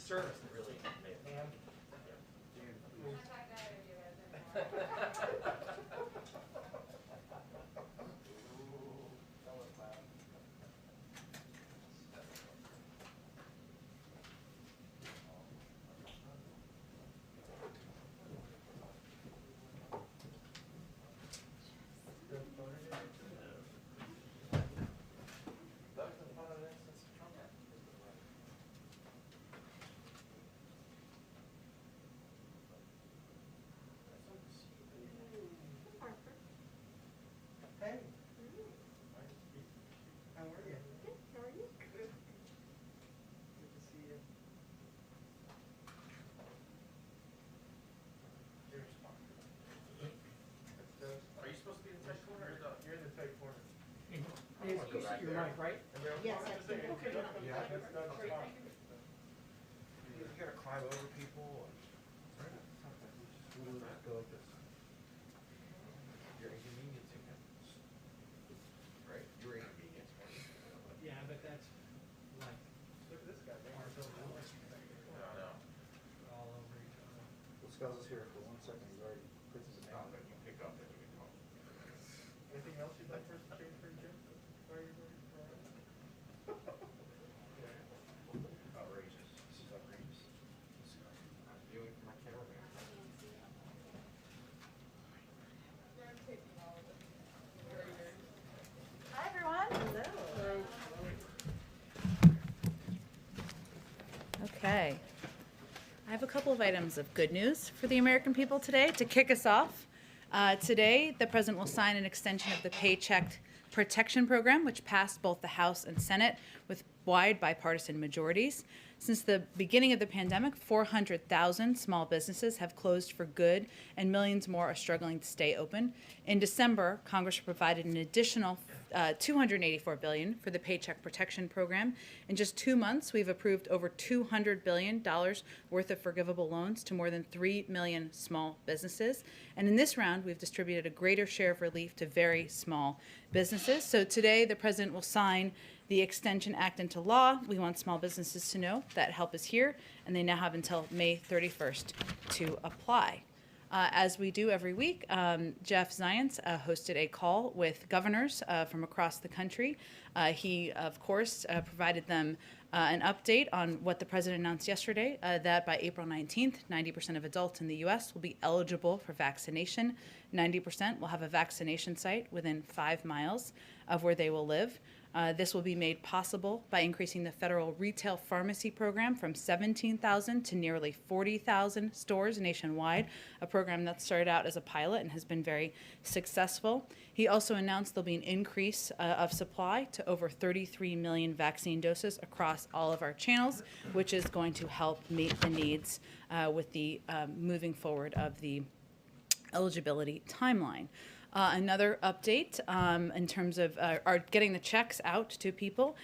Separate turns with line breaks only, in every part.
service that really made it.
And hey, how are you?
Good. How are you?
Good. Good to see you. Here's one.
Are you supposed to be in the tight corner or the?
You're in the tight corner.
You see your mic,
right?
Yes, I can.
Yeah, that's fine.
You gotta climb over people.
Go like this.
You're inconveniencing him. Right? You're inconveniencing him.
Yeah, but that's like
Look at this guy. They are so cool.
No.
all over each other.
Let's go here for 1 second. He's already put his
No,
name.
but you pick up and you can call.
Anything else you'd like for us to change for you, Jim? Sorry,
Outrageous. This is outrageous. I'm viewing for my cameraman.
Hi, everyone. Hello. Okay. I have a couple of items of good news for the American people today to kick us off. Today, the President will sign an extension of the Paycheck Protection Program, which passed both the House and Senate with wide bipartisan majorities. Since the beginning of the pandemic, 400,000 small businesses have closed for good, and millions more are struggling to stay open. In December, Congress provided an additional $284 billion for the Paycheck Protection Program. In just 2 months, we've approved over $200 billion worth of forgivable loans to more than 3 million small businesses. And in this round, we've distributed a greater share of relief to very small businesses. So today, the President will sign the Extension Act into law. We want small businesses to know that help is here, and they now have until May 31st to apply. As we do every week, Jeff Zients hosted a call with governors from across the country. He, of course, provided them an update on what the president announced yesterday, that by April 19th, 90% of adults in the U.S. will be eligible for vaccination. 90% will have a vaccination site within 5 miles of where they will live. This will be made possible by increasing the federal retail pharmacy program from 17,000 to nearly 40,000 stores nationwide, a program that started out as a pilot and has been very successful. He also announced there'll be an increase of supply to over 33 million vaccine doses across all of our channels, which is going to help meet the needs with the moving forward of the eligibility timeline. Another update in terms of are getting the checks out to people.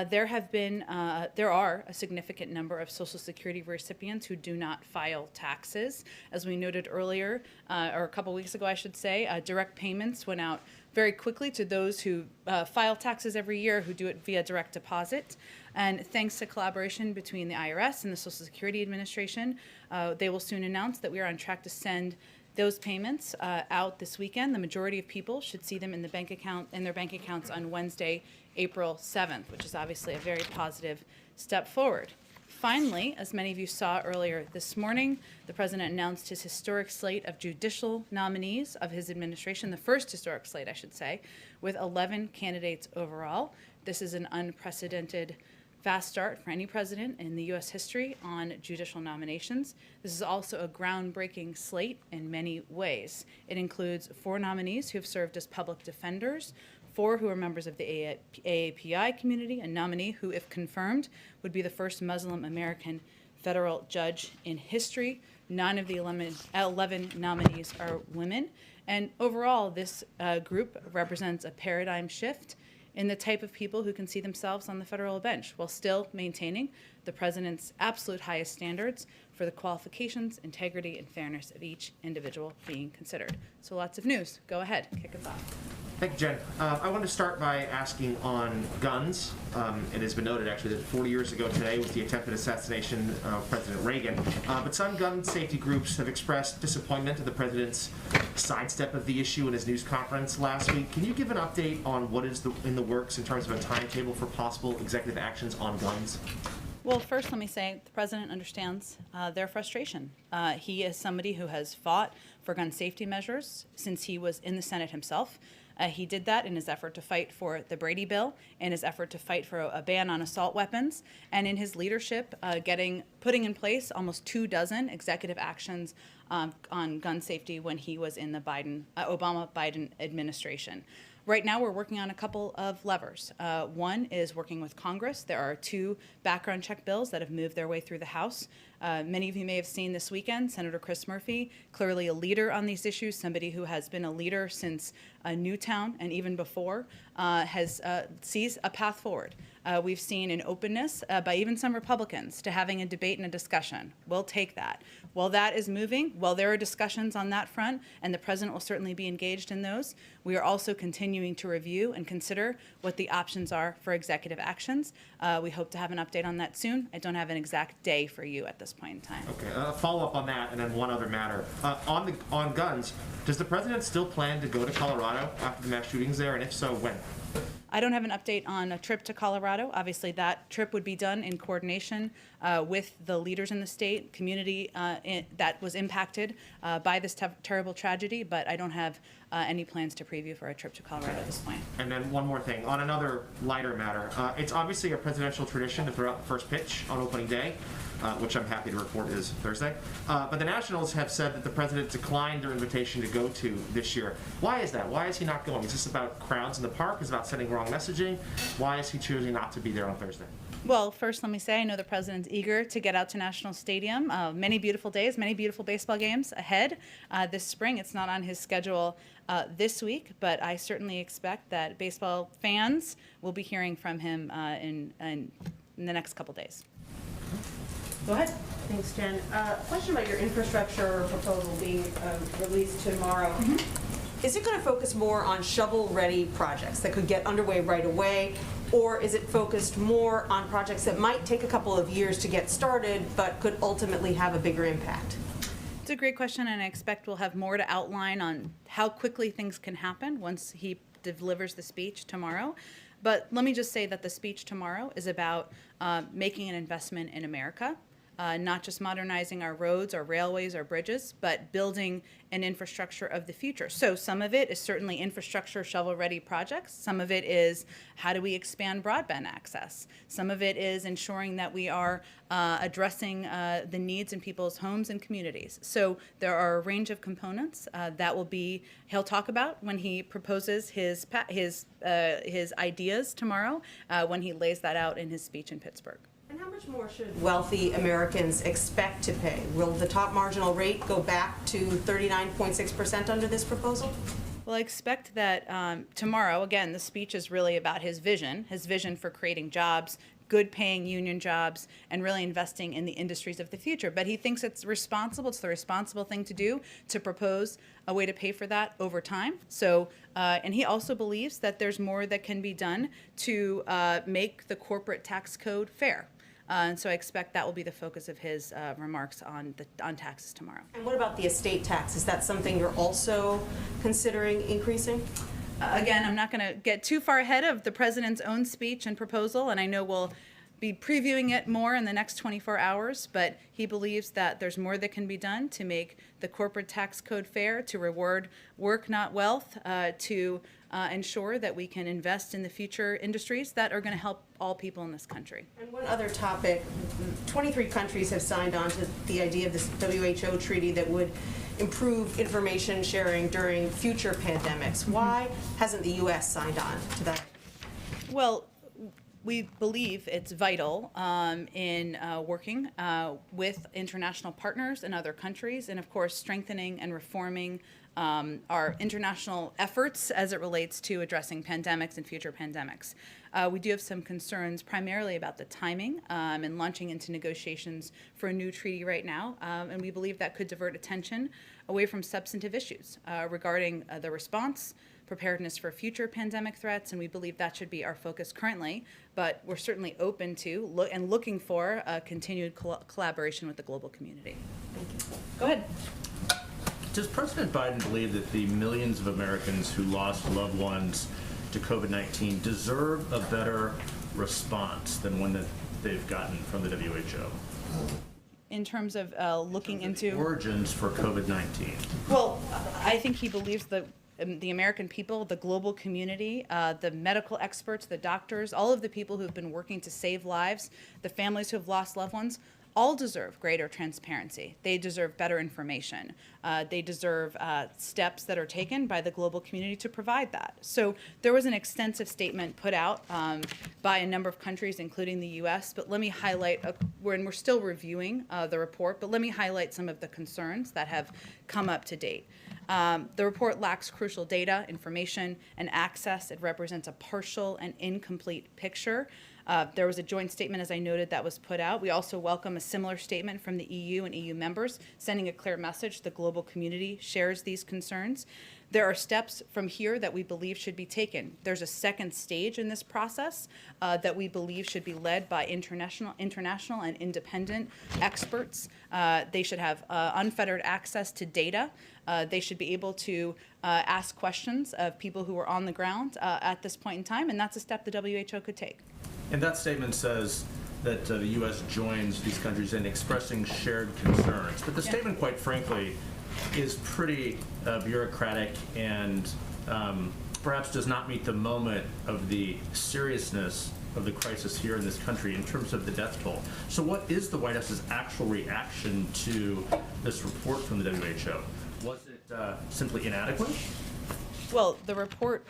There are a significant number of Social Security recipients who do not file taxes. As we noted earlier, or a couple weeks ago, I should say, direct payments went out very quickly to those who file taxes every year, who do it via direct deposit. And thanks to collaboration between the IRS and the Social Security Administration, they will soon announce that we are on track to send those payments out this weekend. The majority of people should see them in their bank accounts on Wednesday, April 7th, which is obviously a very positive step forward. Finally, as many of you saw earlier this morning, the president announced his historic slate of judicial nominees of his administration, the first historic slate, I should say, with 11 candidates overall. This is an unprecedented fast start for any president in the U.S. history on judicial nominations. This is also a groundbreaking slate in many ways. It includes 4 nominees who have served as public defenders, 4 who are members of the AAPI community, a nominee who, if confirmed, would be the first Muslim American federal judge in history. 9 of the 11 nominees are women. And overall, this group represents a paradigm shift in the type of people who can see themselves on the federal bench while still maintaining the president's absolute highest standards for the qualifications, integrity, and fairness of each individual being considered. So lots of news. Go ahead, kick us off.
Thank you, Jen. I want to start by asking on guns. It has been noted, actually, that 40 years ago today was the attempted assassination of President Reagan. But some gun safety groups have expressed disappointment at the president's sidestep of the issue in his news conference last week. Can you give an update on what is in the works in terms of a timetable for possible executive actions on guns?
Well, first, let me say the president understands their frustration. He is somebody who has fought for gun safety measures since he was in the Senate himself. He did that in his effort to fight for the Brady Bill, in his effort to fight for a ban on assault weapons, and in his leadership putting in place almost 24 executive actions on gun safety when he was in the Obama-Biden administration. Right now, we're working on a couple of levers. One is working with Congress. There are 2 background check bills that have moved their way through the House. Many of you may have seen this weekend, Senator Chris Murphy, clearly a leader on these issues, somebody who has been a leader since Newtown and even before, sees a path forward. We've seen an openness by even some Republicans to having a debate and a discussion. We'll take that. While that is moving, while there are discussions on that front, and the president will certainly be engaged in those, we are also continuing to review and consider what the options are for executive actions. We hope to have an update on that soon. I don't have an exact day for you at this point in time.
Okay, follow up on that, and then one other matter. On guns, does the president still plan to go to Colorado after the mass shootings there, and if so, when?
I don't have an update on a trip to Colorado. Obviously, that trip would be done in coordination with the leaders in the state, community that was impacted by this terrible tragedy, but I don't have any plans to preview for a trip to Colorado at this point.
And then one more thing. On another lighter matter, it's obviously a presidential tradition to throw out the first pitch on opening day, which I'm happy to report is Thursday. But the Nationals have said that the president declined their invitation to go to this year. Why is that? Why is he not going? Is this about crowds in the park? Is it about sending wrong messaging? Why is he choosing not to be there on Thursday?
Well, first, let me say I know the president's eager to get out to National Stadium. Many beautiful days, many beautiful baseball games ahead this spring. It's not on his schedule this week, but I certainly expect that baseball fans will be hearing from him in the next couple days.
Go ahead. Thanks, Jen. Question about your infrastructure proposal being released tomorrow. Is it going to focus more on shovel-ready projects that could get underway right away, or is it focused more on projects that might take a couple of years to get started but could ultimately have a bigger impact?
It's a great question, and I expect we'll have more to outline on how quickly things can happen once he delivers the speech tomorrow. But let me just say that the speech tomorrow is about making an investment in America. Not just modernizing our roads, our railways, our bridges, but building an infrastructure of the future. So some of it is certainly infrastructure shovel-ready projects. Some of it is how do we expand broadband access. Some of it is ensuring that we are addressing the needs in people's homes and communities. So there are a range of components that he'll talk about when he proposes his ideas tomorrow, when he lays that out in his speech in Pittsburgh.
And how much more should wealthy Americans expect to pay? Will the top marginal rate go back to 39.6% under this proposal?
Well, I expect that tomorrow, again, the speech is really about his vision for creating jobs, good paying union jobs, and really investing in the industries of the future. But he thinks it's the responsible thing to do, to propose a way to pay for that over time. So, and he also believes that there's more that can be done to make the corporate tax code fair. And so I expect that will be the focus of his remarks on taxes tomorrow.
And what about the estate tax? Is that something you're also considering increasing?
Again, I'm not going to get too far ahead of the president's own speech and proposal, and I know we'll be previewing it more in the next 24 hours, but he believes that there's more that can be done to make the corporate tax code fair, to reward work, not wealth, to ensure that we can invest in the future industries that are going to help all people in this country.
And one other topic, 23 countries have signed on to the idea of this WHO treaty that would improve information sharing during future pandemics. Why hasn't the U.S. signed on to that?
Well, we believe it's vital in working with international partners and other countries, and of course strengthening and reforming our international efforts as it relates to addressing pandemics and future pandemics. We do have some concerns primarily about the timing and launching into negotiations for a new treaty right now, and we believe that could divert attention away from substantive issues regarding the response, preparedness for future pandemic threats, and we believe that should be our focus currently. But we're certainly open to looking for continued collaboration with the global community. Go ahead.
Does President Biden believe that the millions of Americans who lost loved ones to COVID-19 deserve a better response than one that they've gotten from the WHO?
In terms of looking into
Origins for COVID-19.
Well, I think he believes that the American people, the global community, the medical experts, the doctors, all of the people who have been working to save lives, the families who have lost loved ones, all deserve greater transparency. They deserve better information. They deserve steps that are taken by the global community to provide that. So there was an extensive statement put out by a number of countries, including the U.S., but let me highlight, we're still reviewing the report, but let me highlight some of the concerns that have come up to date. The report lacks crucial data, information, and access. It represents a partial and incomplete picture. There was a joint statement, as I noted, that was put out. We also welcome a similar statement from the EU and EU members, sending a clear message the global community shares these concerns. There are steps from here that we believe should be taken. There's a second stage in this process that we believe should be led by international and independent experts. They should have unfettered access to data. They should be able to ask questions of people who are on the ground at this point in time, and that's a step the WHO could take.
And that statement says that the U.S. joins these countries in expressing shared concerns. But the statement, quite frankly, is pretty bureaucratic and perhaps does not meet the moment of the seriousness of the crisis here in this country in terms of the death toll. So what is the White House's actual reaction to this report from the WHO? Was it simply inadequate?
Well, the report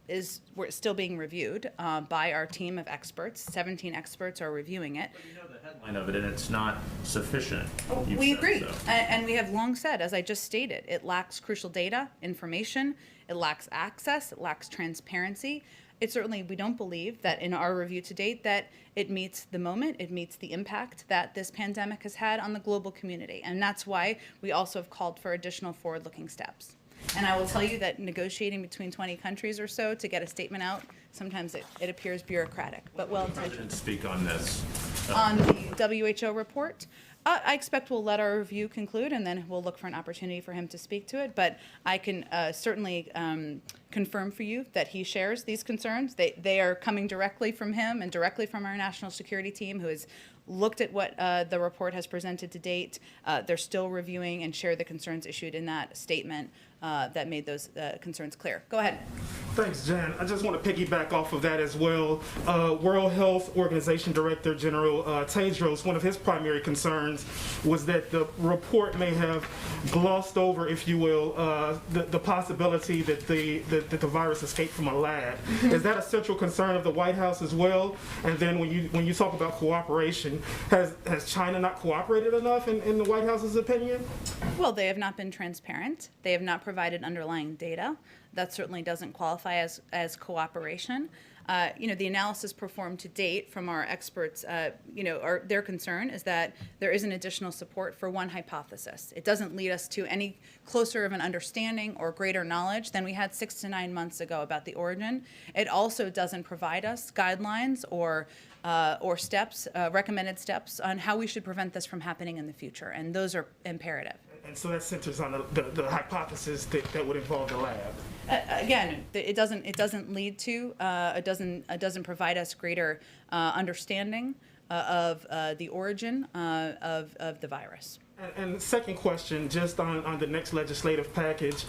is still being reviewed by our team of experts. 17 experts are reviewing it.
But you know the headline of it, and it's not sufficient. You've
We
said
agree,
so.
and we have long said, as I just stated, it lacks crucial data, information, it lacks access, it lacks transparency. It certainly, we don't believe that in our review to date that it meets the moment, it meets the impact that this pandemic has had on the global community. And that's why we also have called for additional forward-looking steps. And I will tell you that negotiating between 20 countries or so to get a statement out, sometimes it appears bureaucratic, but well
President, speak on this.
on the WHO report. I expect we'll let our review conclude, and then we'll look for an opportunity for him to speak to it. But I can certainly confirm for you that he shares these concerns. They are coming directly from him and directly from our national security team, who has looked at what the report has presented to date. They're still reviewing and share the concerns issued in that statement that made those concerns clear. Go ahead.
Thanks, Jan. I just want to piggyback off of that as well. World Health Organization Director General Tedros, one of his primary concerns was that the report may have glossed over, if you will, the possibility that the virus escaped from a lab. Is that a central concern of the White House as well? And then when you talk about cooperation, has China not cooperated enough in the White House's opinion?
Well, they have not been transparent. They have not provided underlying data. That certainly doesn't qualify as cooperation. The analysis performed to date from our experts, their concern is that there isn't additional support for one hypothesis. It doesn't lead us to any closer of an understanding or greater knowledge than we had 6 to 9 months ago about the origin. It also doesn't provide us guidelines or steps, recommended steps on how we should prevent this from happening in the future, and those are imperative.
And so that centers on the hypothesis that would involve the lab.
Again, it doesn't lead to, it doesn't provide us greater understanding of the origin of the virus.
And second question, just on the next legislative package,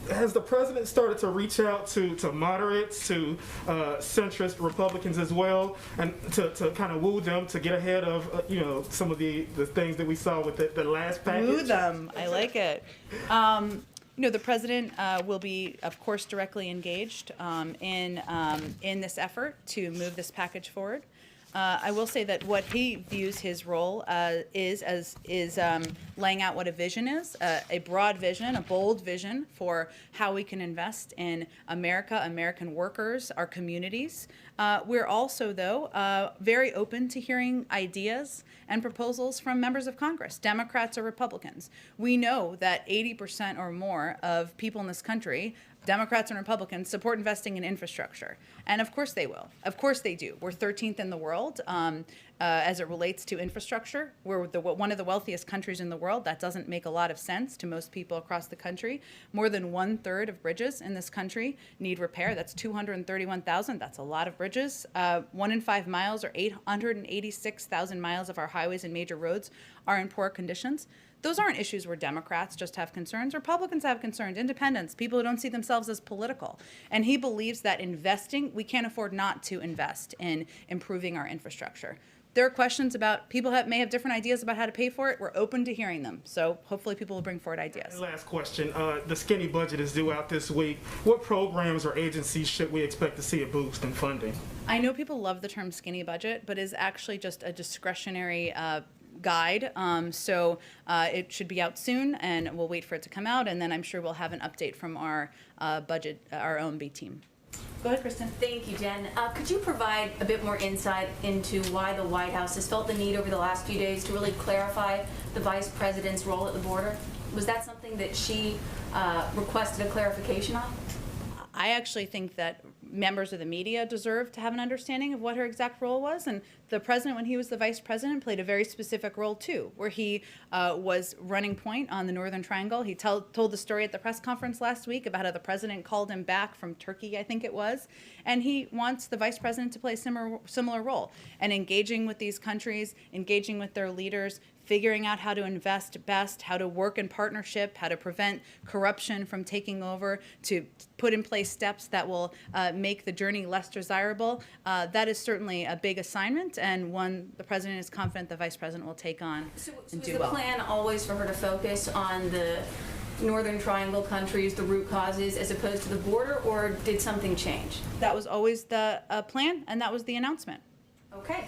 has the president started to reach out to moderates, to centrist Republicans as well, and to kind of woo them to get ahead of some of the things that we saw with the last package?
Woo them, I like it. The president will be, of course, directly engaged in this effort to move this package forward. I will say that what he views his role is laying out what a vision is, a broad vision, a bold vision for how we can invest in America, American workers, our communities. We're also, though, very open to hearing ideas and proposals from members of Congress, Democrats or Republicans. We know that 80% or more of people in this country Democrats and Republicans support investing in infrastructure. And of course they will. Of course they do. We're 13th in the world as it relates to infrastructure. We're one of the wealthiest countries in the world. That doesn't make a lot of sense to most people across the country. More than 1/3 of bridges in this country need repair. That's 231,000. That's a lot of bridges. 1 in 5 miles, or 886,000 miles of our highways and major roads are in poor conditions. Those aren't issues where Democrats just have concerns. Republicans have concerns, independents, people who don't see themselves as political. And he believes that investing, we can't afford not to invest in improving our infrastructure. There are questions about, people may have different ideas about how to pay for it. We're open to hearing them. So hopefully people will bring forward ideas.
Last question. The skinny budget is due out this week. What programs or agencies should we expect to see a boost in funding?
I know people love the term skinny budget, but is actually just a discretionary guide. So it should be out soon, and we'll wait for it to come out, and then I'm sure we'll have an update from our budget, our own B team. Go ahead, Kristen.
Thank you, Jen. Could you provide a bit more insight into why the White House has felt the need over the last few days to really clarify the Vice President's role at the border? Was that something that she requested a clarification on?
I actually think that members of the media deserve to have an understanding of what her exact role was. And the president, when he was the vice president, played a very specific role too, where he was running point on the Northern Triangle. He told the story at the press conference last week about how the president called him back from Turkey, I think it was. And he wants the vice president to play a similar role, and engaging with these countries, engaging with their leaders, figuring out how to invest best, how to work in partnership, how to prevent corruption from taking over, to put in place steps that will make the journey less desirable. That is certainly a big assignment, and one the president is confident the vice president will take on and do well.
Was the plan always for her to focus on the Northern Triangle countries, the root causes, as opposed to the border, or did something change?
That was always the plan, and that was the announcement.
Okay.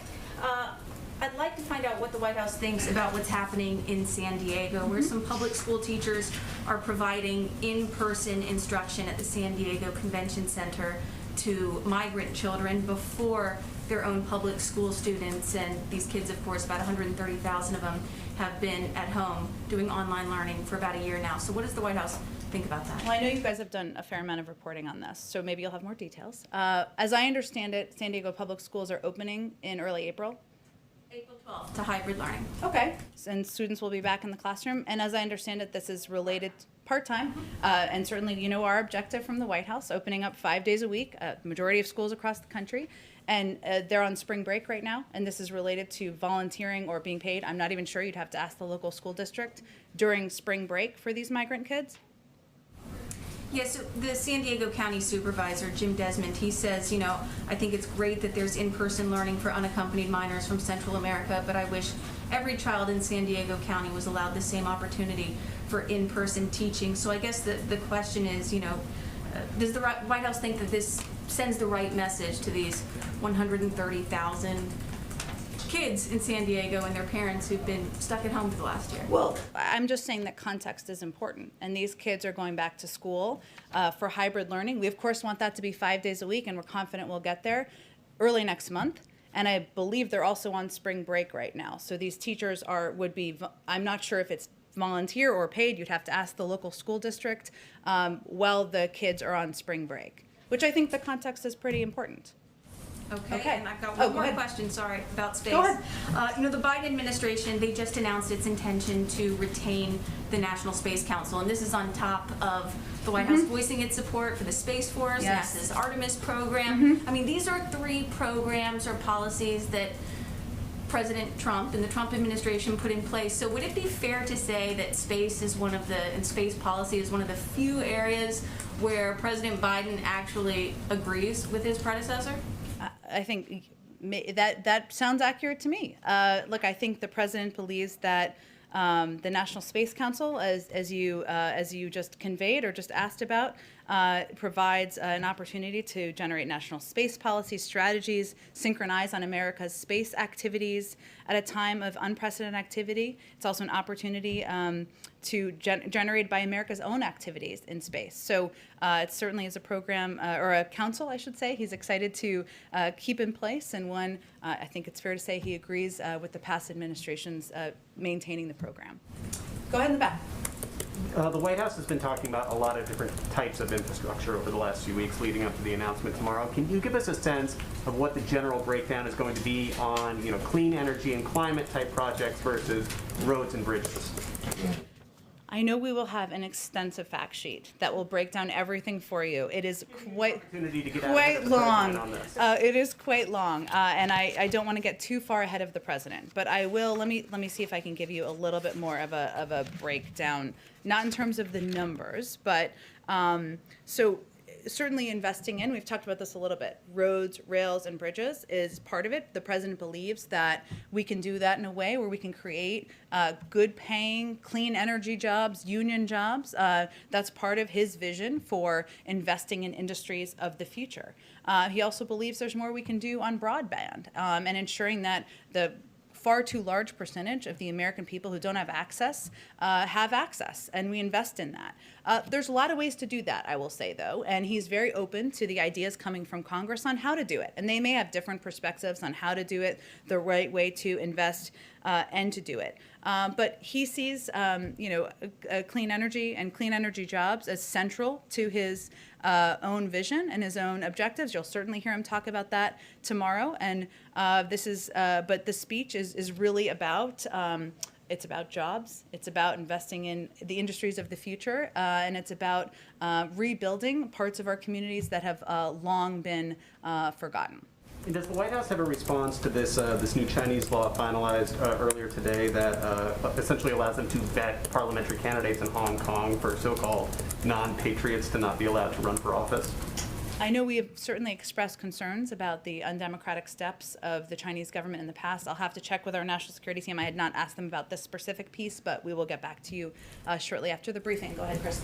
I'd like to find out what the White House thinks about what's happening in San Diego, where some public school teachers are providing in-person instruction at the San Diego Convention Center to migrant children before their own public school students. And these kids, of course, about 130,000 of them, have been at home doing online learning for about a year now. So what does the White House think about that?
Well, I know you guys have done a fair amount of reporting on this, so maybe you'll have more details. As I understand it, San Diego public schools are opening in early April.
April 12th to hybrid learning.
Okay. And students will be back in the classroom. And as I understand it, this is related part-time. And certainly, you know, our objective from the White House, opening up 5 days a week, majority of schools across the country. And they're on spring break right now. And this is related to volunteering or being paid. I'm not even sure. You'd have to ask the local school district during spring break for these migrant kids.
Yes, so the San Diego County Supervisor, Jim Desmond, he says, you know, I think it's great that there's in-person learning for unaccompanied minors from Central America, but I wish every child in San Diego County was allowed the same opportunity for in-person teaching. So I guess the question is, you know, does the White House think that this sends the right message to these 130,000 kids in San Diego and their parents who've been stuck at home for the last year?
Well, I'm just saying that context is important, and these kids are going back to school for hybrid learning. We, of course, want that to be 5 days a week, and we're confident we'll get there early next month. And I believe they're also on spring break right now. So these teachers would be, I'm not sure if it's volunteer or paid. You'd have to ask the local school district while the kids are on spring break, which I think the context is pretty important.
Okay, and I've got one more question, sorry, about space.
Go ahead.
You know, the Biden administration, they just announced its intention to retain the National Space Council, and this is on top of the White House voicing its support for the Space Force, NASA's Artemis program. I mean, these are 3 programs or policies that President Trump and the Trump administration put in place. So would it be fair to say that space is and space policy is one of the few areas where President Biden actually agrees with his predecessor?
I think that sounds accurate to me. Look, I think the president believes that the National Space Council, as you just conveyed or just asked about, provides an opportunity to generate national space policy strategies, synchronize on America's space activities at a time of unprecedented activity. It's also an opportunity to generated by America's own activities in space. So it certainly is a program, or a council, I should say, he's excited to keep in place, and one I think it's fair to say he agrees with the past administration's maintaining the program. Go ahead in the back.
The White House has been talking about a lot of different types of infrastructure over the last few weeks leading up to the announcement tomorrow. Can you give us a sense of what the general breakdown is going to be on, clean energy and climate type projects versus roads and bridges?
I know we will have an extensive fact sheet that will break down everything for you. It is quite long. It is quite long, and I don't want to get too far ahead of the president. But I will. Let me see if I can give you a little bit more of a breakdown, not in terms of the numbers, but so. Certainly investing in, we've talked about this a little bit, roads, rails, and bridges is part of it. The president believes that we can do that in a way where we can create good paying, clean energy jobs, union jobs. That's part of his vision for investing in industries of the future. He also believes there's more we can do on broadband and ensuring that the far too large percentage of the American people who don't have access, and we invest in that. There's a lot of ways to do that, I will say, though, and he's very open to the ideas coming from Congress on how to do it, and they may have different perspectives on how to do it, the right way to invest and to do it. But he sees, clean energy and clean energy jobs as central to his own vision and his own objectives. You'll certainly hear him talk about that tomorrow. And but the speech is really about, it's about jobs, it's about investing in the industries of the future, and it's about rebuilding parts of our communities that have long been forgotten.
Does the White House have a response to this new Chinese law finalized earlier today that essentially allows them to vet parliamentary candidates in Hong Kong for so-called non-patriots to not be allowed to run for office?
I know we have certainly expressed concerns about the undemocratic steps of the Chinese government in the past. I'll have to check with our national security team. I had not asked them about this specific piece, but we will get back to you shortly after the briefing. Go ahead, Chris.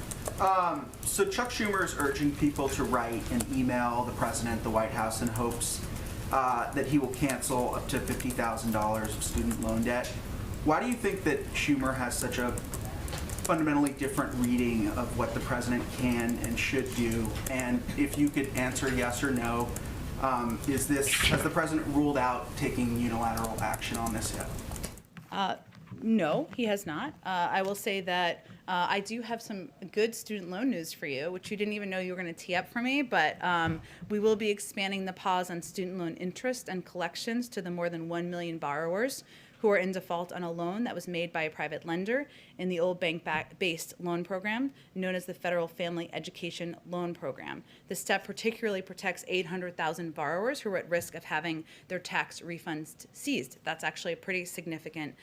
So Chuck Schumer is urging people to write and email the president, the White House, in hopes that he will cancel up to $50,000 of student loan debt. Why do you think that Schumer has such a fundamentally different reading of what the president can and should do? And if you could answer yes or no, has the president ruled out taking unilateral action on this yet?
No, he has not. I will say that I do have some good student loan news for you, which you didn't even know you were going to tee up for me, but we will be expanding the pause on student loan interest and collections to the more than 1 million borrowers who are in default on a loan that was made by a private lender in the old bank-based loan program known as the Federal Family Education Loan Program. The step particularly protects 800,000 borrowers who are at risk of having their tax refunds seized. That's actually a pretty significant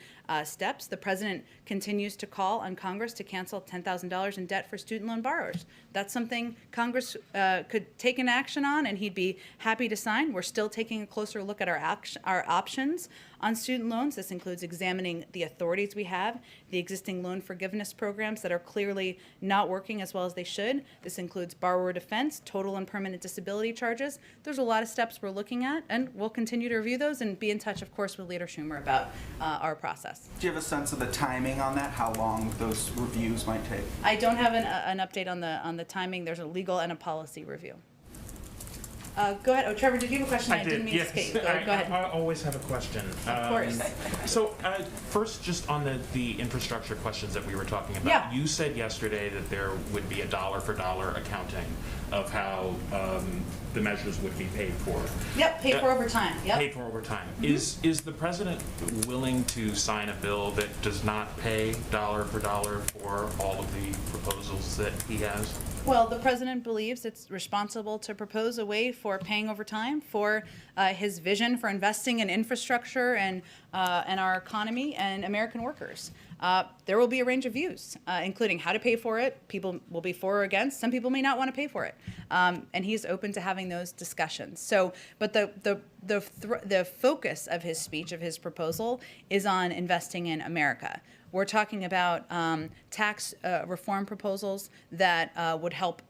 steps. The president continues to call on Congress to cancel $10,000 in debt for student loan borrowers. That's something Congress could take an action on, and he'd be happy to sign. We're still taking a closer look at our options on student loans. This includes examining the authorities we have, the existing loan forgiveness programs that are clearly not working as well as they should. This includes borrower defense, total and permanent disability charges. There's a lot of steps we're looking at, and we'll continue to review those and be in touch, of course, with Leader Schumer about our process.
Do you have a sense of the timing on that, how long those reviews might take?
I don't have an update on the timing. There's a legal and a policy review. Go ahead. Oh, Trevor, did you have a question? I didn't mean to skate. Go ahead.
I always have a question.
Of course.
So first, just on the infrastructure questions that we were talking about,
Yeah.
You said yesterday that there would be a dollar-for-dollar accounting of how the measures would be paid for.
Yep, paid for over time. Yep.
Paid for over time.
Mm-hmm.
Is the president willing to sign a bill that does not pay dollar for dollar for all of the proposals that he has?
Well, the president believes it's responsible to propose a way for paying over time for his vision for investing in infrastructure and our economy and American workers. There will be a range of views, including how to pay for it. People will be for or against. Some people may not want to pay for it, and he's open to having those discussions. So, but the focus of his speech, of his proposal, is on investing in America. We're talking about tax reform proposals that would help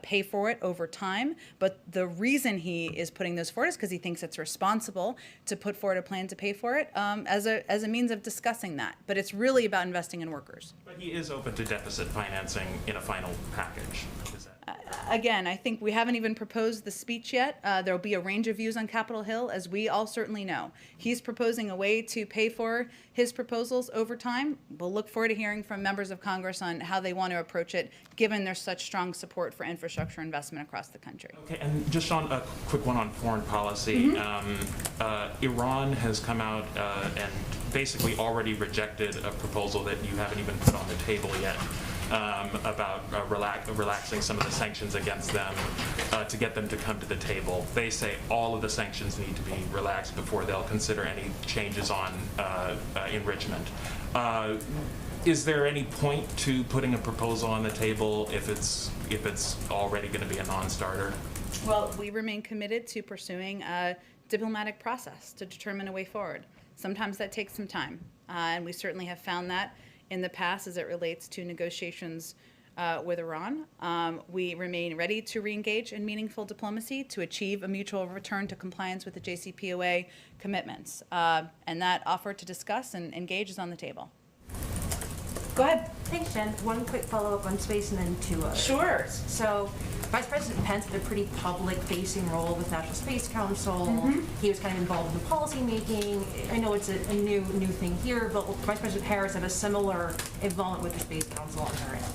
pay for it over time. But the reason he is putting those forward is because he thinks it's responsible to put forward a plan to pay for it as a means of discussing that. But it's really about investing in workers.
But he is open to deficit financing in a final package. Is that?
Again, I think we haven't even proposed the speech yet. There'll be a range of views on Capitol Hill, as we all certainly know. He's proposing a way to pay for his proposals over time. We'll look forward to hearing from members of Congress on how they want to approach it, given there's such strong support for infrastructure investment across the country.
Okay, and just on a quick one on foreign policy. Iran has come out and basically already rejected a proposal that you haven't even put on the table yet. About relaxing some of the sanctions against them to get them to come to the table. They say all of the sanctions need to be relaxed before they'll consider any changes on enrichment. Is there any point to putting a proposal on the table if it's already going to be a non-starter?
Well, we remain committed to pursuing a diplomatic process to determine a way forward. Sometimes that takes some time, and we certainly have found that in the past as it relates to negotiations with Iran. We remain ready to reengage in meaningful diplomacy to achieve a mutual return to compliance with the JCPOA commitments. And that offer to discuss and engage is on the table. Go ahead.
Thanks, Jen. One quick follow-up on space and then two others.
Sure.
So Vice President Pence had a pretty public-facing role with National Space Council. He was kind of involved in the policy making. I know it's a new thing here, but will Vice President Harris have a similar involvement with the Space Council on her end?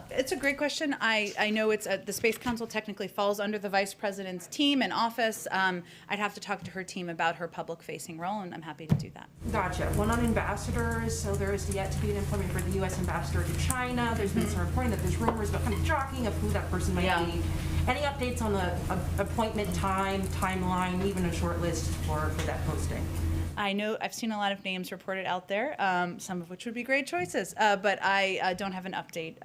It's a great question. I know it's the Space Council technically falls under the Vice President's team and office. I'd have to talk to her team about her public-facing role, and I'm happy to do that.
Gotcha. One on ambassadors. So there is yet to be an appointment for the U.S. ambassador to China. There's been some reporting that there's rumors about kind of jockeying of who that person might be. Any updates on the appointment timeline, even a short list for that posting?
I know I've seen a lot of names reported out there, some of which would be great choices, but I don't have an update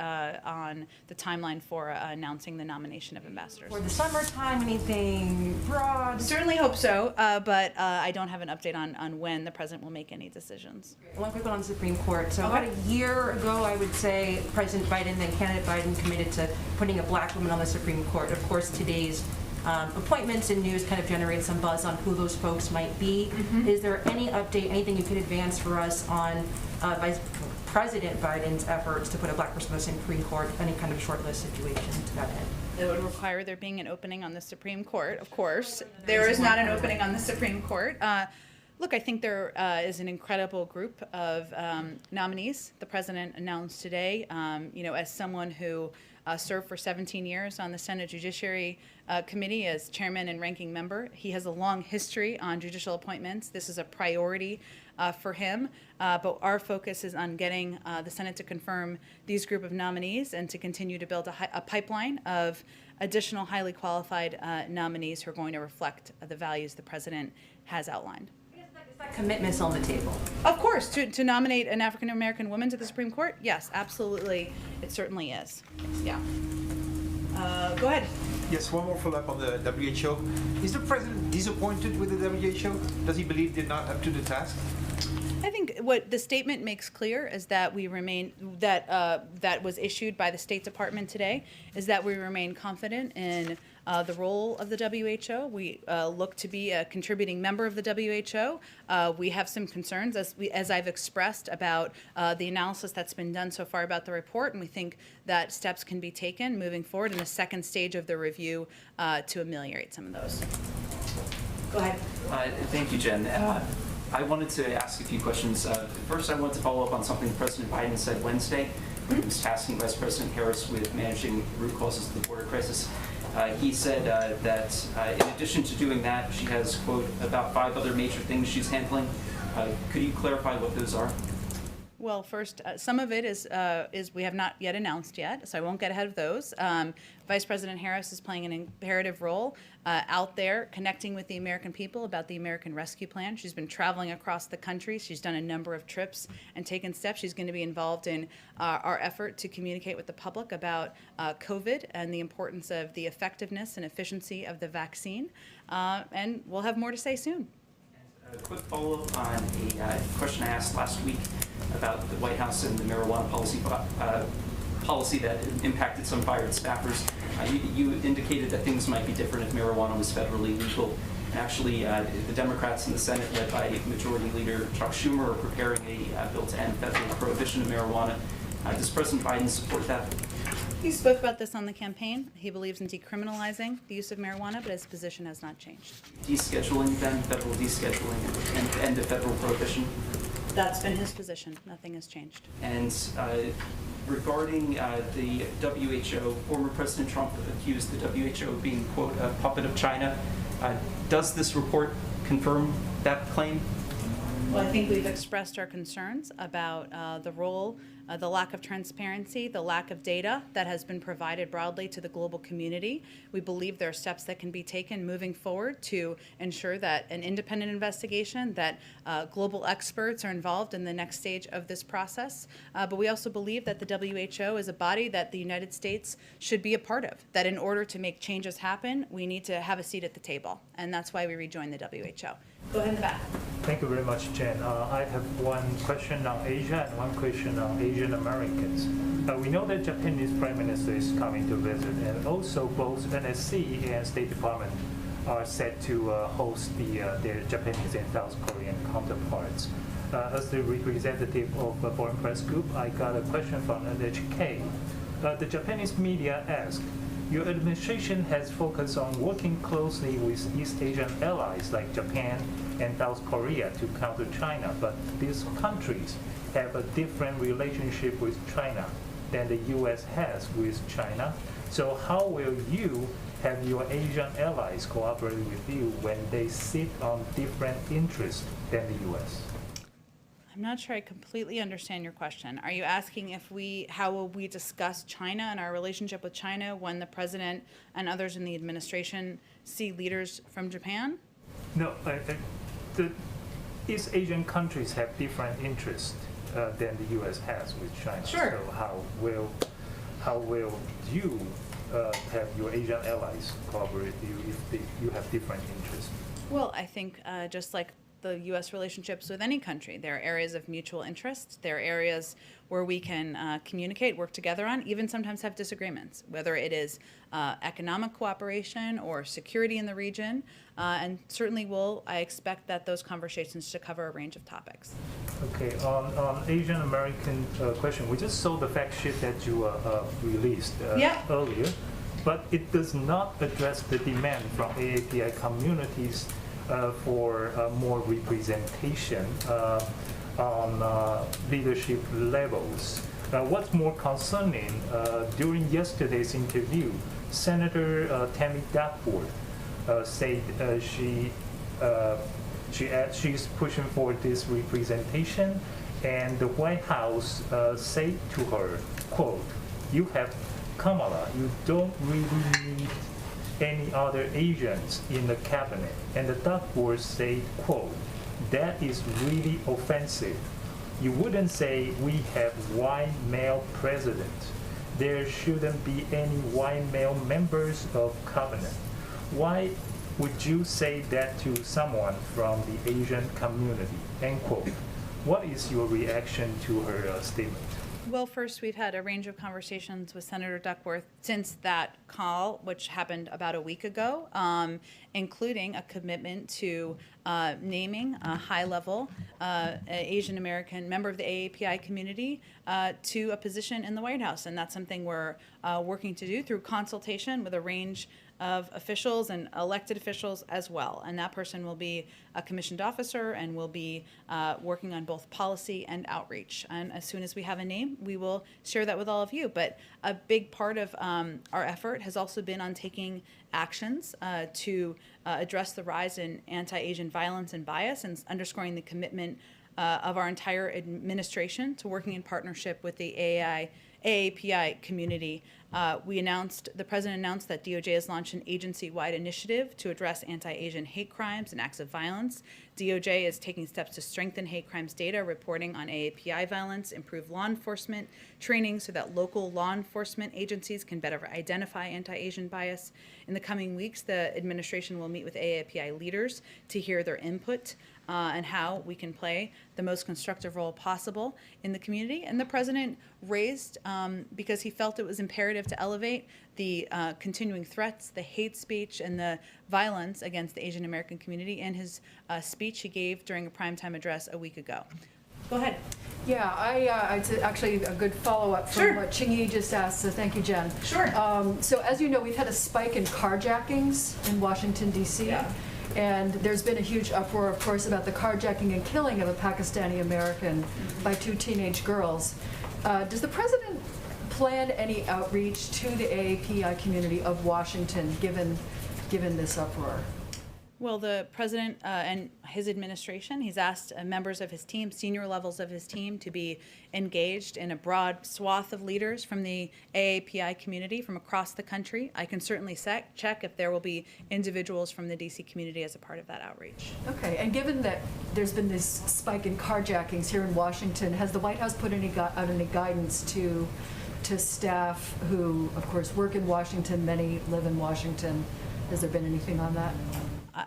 on the timeline for announcing the nomination of ambassadors.
For the summertime, anything broad?
Certainly hope so, but I don't have an update on when the president will make any decisions.
One quick one on the Supreme Court. So about a year ago, I would say, President Biden, then candidate Biden, committed to putting a black woman on the Supreme Court. Of course, today's appointments and news kind of generate some buzz on who those folks might be. Is there any update, anything you could advance for us on Vice President Biden's efforts to put a black person on the Supreme Court, any kind of short list situation to that end?
It would require there being an opening on the Supreme Court, of course. There is not an opening on the Supreme Court. Look, I think there is an incredible group of nominees the president announced today. As someone who served for 17 years on the Senate Judiciary Committee as chairman and ranking member, he has a long history on judicial appointments. This is a priority for him, but our focus is on getting the Senate to confirm these group of nominees and to continue to build a pipeline of additional highly qualified nominees who are going to reflect the values the president has outlined.
That commitment's on the table.
Of course, to nominate an African American woman to the Supreme Court, yes, absolutely, it certainly is. Yeah. Go ahead.
Yes, one more follow-up on the WHO. Is the president disappointed with the WHO? Does he believe they're not up to the task?
I think what the statement makes clear is that we remain, that was issued by the State Department today, is that we remain confident in the role of the WHO. We look to be a contributing member of the WHO. We have some concerns, as I've expressed, about the analysis that's been done so far about the report, and we think that steps can be taken moving forward in the second stage of the review to ameliorate some of those. Go ahead.
Thank you, Jen. I wanted to ask a few questions. First, I wanted to follow up on something President Biden said Wednesday when he was tasking Vice President Harris with managing root causes of the border crisis. He said that in addition to doing that, she has, quote, about 5 other major things she's handling. Could you clarify what those are?
Well, first, some of it is we have not yet announced yet, so I won't get ahead of those. Vice President Harris is playing an imperative role out there connecting with the American people about the American Rescue Plan. She's been traveling across the country. She's done a number of trips and taken steps. She's going to be involved in our effort to communicate with the public about COVID and the importance of the effectiveness and efficiency of the vaccine. And we'll have more to say soon.
A quick follow-up on a question I asked last week about the White House and the marijuana policy that impacted some fired staffers. You indicated that things might be different if marijuana was federally legal. And actually, the Democrats in the Senate, led by Majority Leader Chuck Schumer, are preparing a bill to end federal prohibition of marijuana. Does President Biden support that?
He spoke about this on the campaign. He believes in decriminalizing the use of marijuana, but his position has not changed.
Descheduling then, federal descheduling, and end of federal prohibition?
That's been his position. Nothing has changed.
And regarding the WHO, former President Trump accused the WHO of being, quote, a puppet of China. Does this report confirm that claim?
Well, I think we've expressed our concerns about the role, the lack of transparency, the lack of data that has been provided broadly to the global community. We believe there are steps that can be taken moving forward to ensure that an independent investigation, that global experts are involved in the next stage of this process. But we also believe that the WHO is a body that the United States should be a part of, that in order to make changes happen, we need to have a seat at the table. And that's why we rejoined the WHO. Go ahead in the back.
Thank you very much, Jen. I have one question on Asia and one question on Asian Americans. We know that Japanese Prime Minister is coming to visit, and also both NSC and State Department are set to host their Japanese and South Korean counterparts. As the representative of the Foreign Press Group, I got a question from NHK. The Japanese media asked, your administration has focused on working closely with East Asian allies like Japan and South Korea to counter China, but these countries have a different relationship with China than the U.S. has with China. So how will you have your Asian allies cooperate with you when they sit on different interests than the U.S.?
I'm not sure I completely understand your question. Are you asking how will we discuss China and our relationship with China when the president and others in the administration see leaders from Japan?
No, the East Asian countries have different interests than the U.S. has with China.
Sure.
So how will you have your Asian allies cooperate with you if you have different interests?
Well, I think just like the U.S. relationships with any country, there are areas of mutual interest. There are areas where we can communicate, work together on, even sometimes have disagreements, whether it is economic cooperation or security in the region. And certainly I expect that those conversations should cover a range of topics.
Okay, on Asian American question, we just saw the fact sheet that you released earlier, but it does not address the demand from AAPI communities for more representation on leadership levels. What's more concerning, during yesterday's interview, Senator Tammy Duckworth said she's pushing for this representation, and the White House said to her, quote, you have Kamala, you don't really need any other Asians in the cabinet. And the Duckworth said, quote, that is really offensive. You wouldn't say we have white male president. There shouldn't be any white male members of cabinet. Why would you say that to someone from the Asian community? End quote. What is your reaction to her statement?
Well, first, we've had a range of conversations with Senator Duckworth since that call, which happened about a week ago, including a commitment to naming a high-level Asian American member of the AAPI community to a position in the White House. And that's something we're working to do through consultation with a range of officials and elected officials as well. And that person will be a commissioned officer and will be working on both policy and outreach. And as soon as we have a name, we will share that with all of you. But a big part of our effort has also been on taking actions to address the rise in anti-Asian violence and bias, and underscoring the commitment of our entire administration to working in partnership with the AAPI community. The president announced that DOJ has launched an agency-wide initiative to address anti-Asian hate crimes and acts of violence. DOJ is taking steps to strengthen hate crimes data, reporting on AAPI violence, improve law enforcement training so that local law enforcement agencies can better identify anti-Asian bias. In the coming weeks, the administration will meet with AAPI leaders to hear their input and how we can play the most constructive role possible in the community. And the president raised, because he felt it was imperative to elevate the continuing threats, the hate speech, and the violence against the Asian American community in his speech he gave during a primetime address a week ago. Go ahead.
Yeah, it's actually a good follow-up from
Sure.
what Ching-Yi just asked, so thank you, Jen.
Sure.
So as you know, we've had a spike in carjackings in Washington DC.
Yeah.
And there's been a huge uproar, of course, about the carjacking and killing of a Pakistani American by 2 teenage girls. Does the president plan any outreach to the AAPI community of Washington, given this uproar?
Well, the president and his administration, he's asked members of his team, senior levels of his team, to be engaged in a broad swath of leaders from the AAPI community from across the country. I can certainly check if there will be individuals from the DC community as a part of that outreach.
Okay, and given that there's been this spike in carjackings here in Washington, has the White House put out any guidance to staff who, of course, work in Washington, many live in Washington? Has there been anything on that?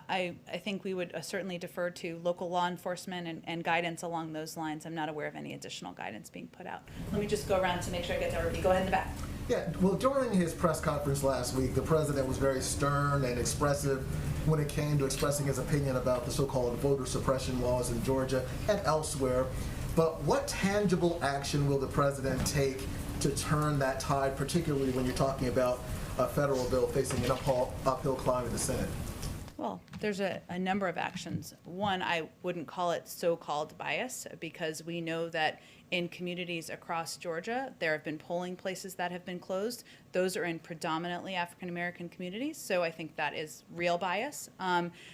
I think we would certainly defer to local law enforcement and guidance along those lines. I'm not aware of any additional guidance being put out. Let me just go around to make sure I get to everybody. Go ahead in the back.
Yeah, well, during his press conference last week, the president was very stern and expressive when it came to expressing his opinion about the so-called voter suppression laws in Georgia and elsewhere. But what tangible action will the president take to turn that tide, particularly when you're talking about a federal bill facing an uphill climb in the Senate?
Well, there's a number of actions. One, I wouldn't call it so-called bias, because we know that in communities across Georgia, there have been polling places that have been closed. Those are in predominantly African-American communities, so I think that is real bias.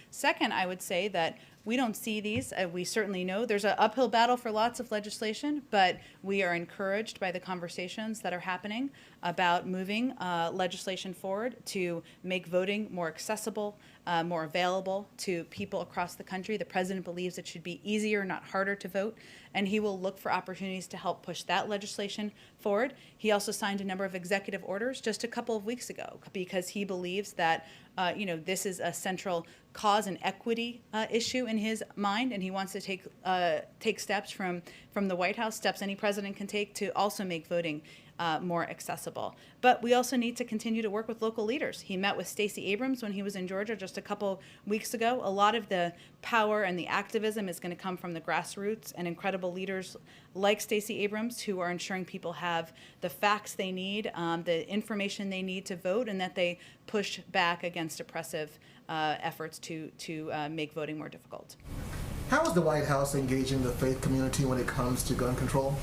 Second, I would say that we don't see these. We certainly know there's an uphill battle for lots of legislation, but we are encouraged by the conversations that are happening about moving legislation forward to make voting more accessible, more available to people across the country. The president believes it should be easier, not harder to vote, and he will look for opportunities to help push that legislation forward. He also signed a number of executive orders just a couple of weeks ago because he believes that this is a central cause and equity issue in his mind, and he wants to take steps from the White House, steps any president can take to also make voting more accessible. But we also need to continue to work with local leaders. He met with Stacey Abrams when he was in Georgia just a couple weeks ago. A lot of the power and the activism is going to come from the grassroots and incredible leaders like Stacey Abrams, who are ensuring people have the facts they need, the information they need to vote, and that they push back against oppressive efforts to make voting more difficult.
How is the White House engaging the faith community when it comes to gun control?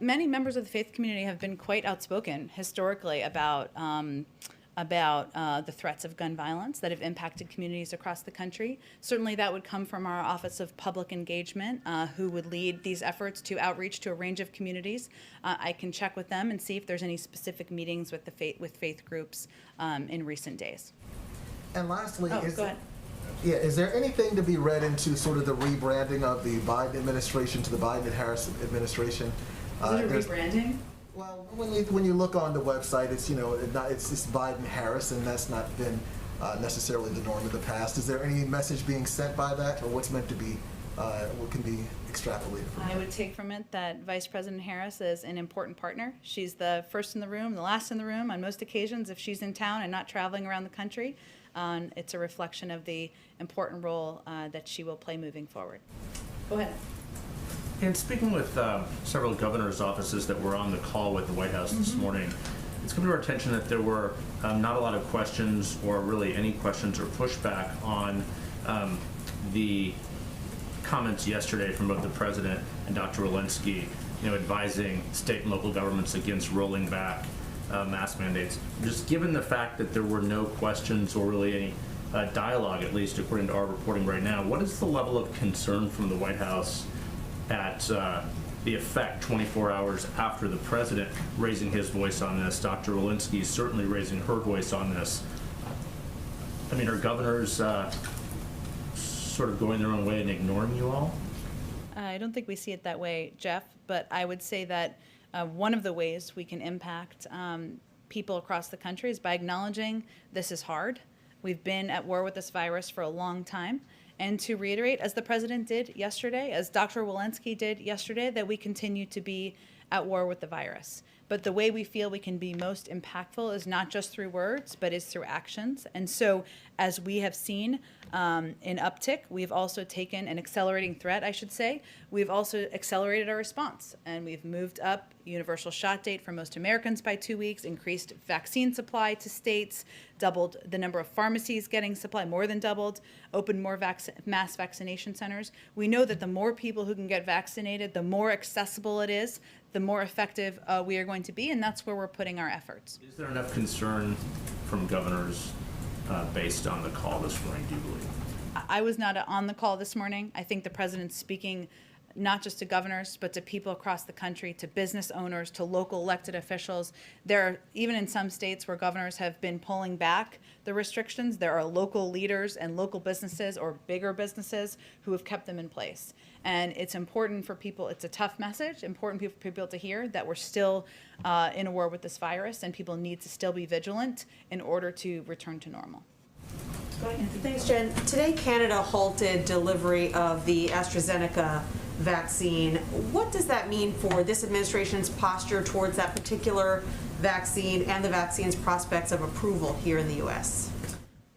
Many members of the faith community have been quite outspoken historically about the threats of gun violence that have impacted communities across the country. Certainly that would come from our Office of Public Engagement, who would lead these efforts to outreach to a range of communities. I can check with them and see if there's any specific meetings with faith groups in recent days.
And lastly,
go ahead.
Yeah, is there anything to be read into sort of the rebranding of the Biden administration to the Biden and Harris administration?
Is it a rebranding?
Well, when you look on the website, it's it's Biden Harris, and that's not been necessarily the norm of the past. Is there any message being sent by that, or what's meant to be, what can be extrapolated from that?
I would take from it that Vice President Harris is an important partner. She's the first in the room, the last in the room on most occasions if she's in town and not traveling around the country. It's a reflection of the important role that she will play moving forward. Go ahead.
And speaking with several governors' offices that were on the call with the White House this morning, it's come to our attention that there were not a lot of questions, or really any questions or pushback on the comments yesterday from both the president and Dr. Walensky, advising state and local governments against rolling back mask mandates. Just given the fact that there were no questions or really any dialogue, at least according to our reporting right now, what is the level of concern from the White House at the effect 24 hours after the president raising his voice on this? Dr. Walensky is certainly raising her voice on this. I mean, are governors sort of going their own way and ignoring you all?
I don't think we see it that way, Jeff, but I would say that one of the ways we can impact people across the country is by acknowledging this is hard. We've been at war with this virus for a long time. And to reiterate, as the president did yesterday, as Dr. Walensky did yesterday, that we continue to be at war with the virus. But the way we feel we can be most impactful is not just through words, but is through actions. And so as we have seen in uptick, we've also taken an accelerating threat, I should say. We've also accelerated our response, and we've moved up universal shot date for most Americans by 2 weeks, increased vaccine supply to states, doubled the number of pharmacies getting supply, more than doubled, opened more mass vaccination centers. We know that the more people who can get vaccinated, the more accessible it is, the more effective we are going to be, and that's where we're putting our efforts.
Is there enough concern from governors based on the call this morning, do you believe?
I was not on the call this morning. I think the president's speaking not just to governors, but to people across the country, to business owners, to local elected officials. There are, even in some states where governors have been pulling back the restrictions, there are local leaders and local businesses or bigger businesses who have kept them in place. And it's important for people, it's a tough message, important for people to hear that we're still in a war with this virus and people need to still be vigilant in order to return to normal.
Thanks, Jen. Today, Canada halted delivery of the AstraZeneca vaccine. What does that mean for this administration's posture towards that particular vaccine and the vaccine's prospects of approval here in the U.S.?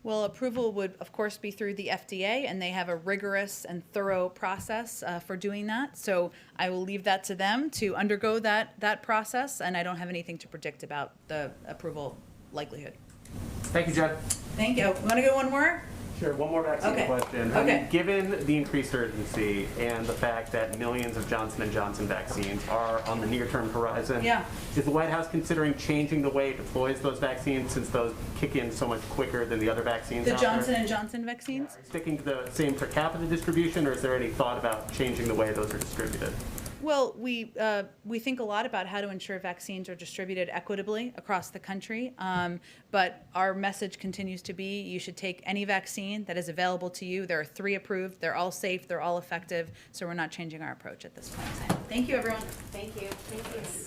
Well, approval would, of course, be through the FDA, and they have a rigorous and thorough process for doing that. So I will leave that to them to undergo that process, and I don't have anything to predict about the approval likelihood.
Thank you, Jen.
Thank you. Want to go one more?
Sure, one more vaccine
Okay.
question.
Okay.
I mean, given the increased urgency and the fact that millions of Johnson & Johnson vaccines are on the near-term horizon,
Yeah.
is the White House considering changing the way it deploys those vaccines since those kick in so much quicker than the other vaccines
The
out there?
Johnson & Johnson vaccines?
Sticking to the same per capita distribution, or is there any thought about changing the way those are distributed?
Well, we think a lot about how to ensure vaccines are distributed equitably across the country, but our message continues to be you should take any vaccine that is available to you. There are 3 approved. They're all safe. They're all effective. So we're not changing our approach at this point. Thank you, everyone.
Thank you. Thank you.